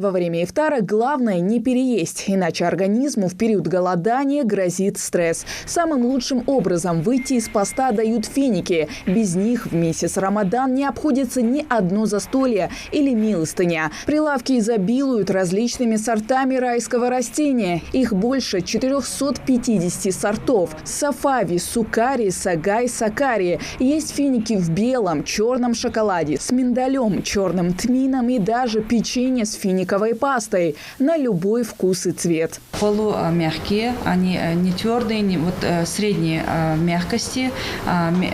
Во время ифтара главное не переесть, иначе организму в период голодания грозит стресс. Самым лучшим образом выйти из поста дают финики. Без них в месяц Рамадан не обходится ни одно застолье или милостыня. Прилавки изобилуют различными сортами райского растения. Их больше 450 сортов. Сафави, сукари, сагай, сакари. Есть финики в белом, черном шоколаде, с миндалем, черным тмином и даже печенье с финиковой пастой на любой вкус и цвет. Полумягкие, они не твердые, не средней мягкости,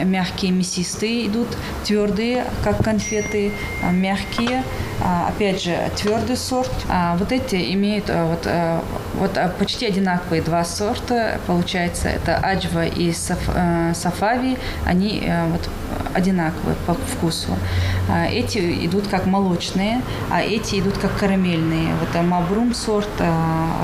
мягкие мясистые идут, твердые, как конфеты, мягкие, опять же твердый сорт. Вот эти имеют почти одинаковые два сорта, получается, это аджва и сафави, они одинаковые по вкусу. Эти идут как молочные, а эти идут как карамельные. Мабрум сорт,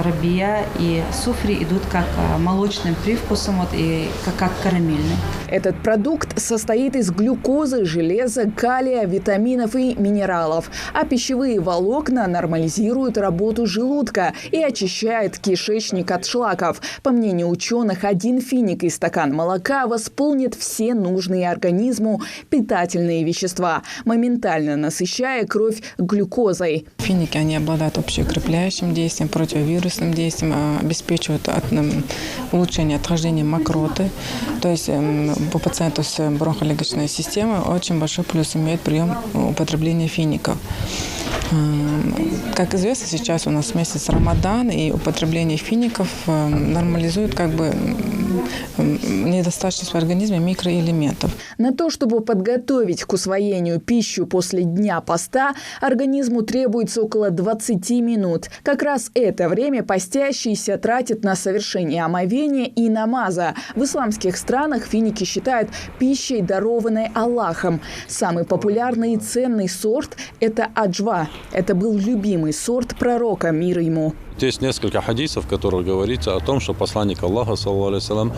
рабия и суфри идут как молочным привкусом и как карамельные. Этот продукт состоит из глюкозы, железа, калия, витаминов и минералов. А пищевые волокна нормализируют работу желудка и очищают кишечник от шлаков. По мнению ученых, один финик и стакан молока восполнит все нужные организму питательные вещества, моментально насыщая кровь глюкозой. Финики, они обладают общеукрепляющим действием, противовирусным действием, обеспечивают улучшение отхождения мокроты. То есть по пациенту с бронхолегочной системой очень большой плюс имеет прием употребления фиников. Как известно, сейчас у нас месяц Рамадан, и употребление фиников нормализует недостаточность в организме микроэлементов. На то, чтобы подготовить к усвоению пищу после дня поста, организму требуется около 20 минут. Как раз это время постящиеся тратят на совершение омовения и намаза. В исламских странах финики считают пищей, дарованной Аллахом. Самый популярный и ценный сорт – это аджва. Это был любимый сорт пророка, мир ему. Есть несколько хадисов, в которых говорится о том, что посланник Аллаха, саллаллаху алейхи ва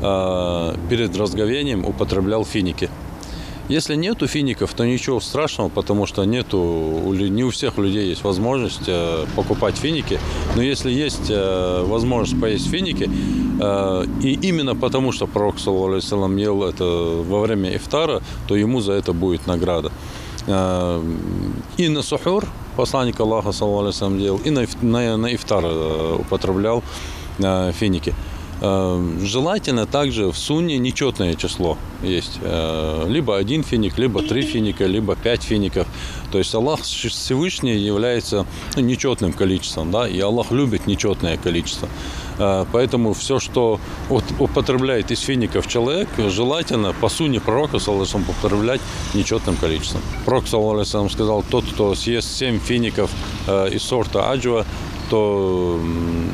саллям, перед разговением употреблял финики. Если нету фиников, то ничего страшного, потому что не у всех людей есть возможность покупать финики. Но если есть возможность поесть финики, и именно потому, что пророк, саллаллаху алейхи ва саллям, ел это во время ифтара, то ему за это будет награда. И на сухур посланник Аллаха, саллаллаху алейхи ва саллям, делал, и на ифтар употреблял финики. Желательно также в сунне нечетное число есть. Либо 1 финик, либо 3 финика, либо 5 фиников. То есть Аллах Всевышний является нечетным количеством, да, и Аллах любит нечетное количество. Поэтому все, что употребляет из фиников человек, желательно по сунне пророка, саллаллаху алейхи ва саллям, употреблять нечетным количеством. Пророк, саллаллаху алейхи ва саллям, сказал: тот, кто съест 7 фиников из сорта аджва, то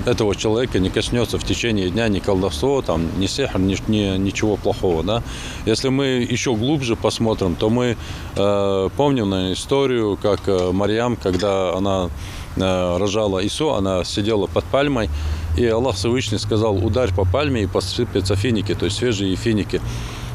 этого человека не коснется в течение дня ни колдовство, ни сихр, ничего плохого. Да? Если мы еще глубже посмотрим, то мы помним историю, как Марьям, когда она рожала Ису, она сидела под пальмой, и Аллах Всевышний сказал: ударь по пальме и посыпятся финики, то есть свежие финики.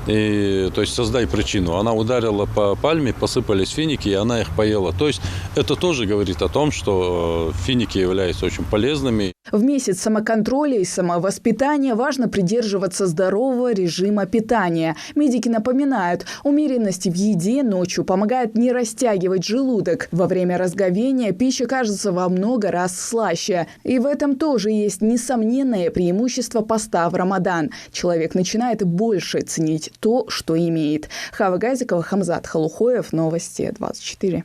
То есть создай причину. Она ударила по пальме, посыпались финики, и она их поела. То есть это тоже говорит о том, что финики являются очень полезными. В месяц самоконтроля и самовоспитания важно придерживаться здорового режима питания. Медики напоминают, умеренность в еде ночью помогает не растягивать желудок. Во время разговения пища кажется во много раз слаще. И в этом тоже есть несомненное преимущество поста в Рамадан. Человек начинает больше ценить то, что имеет. Хава Газикова, Хамзат Халухоев, Новости 24.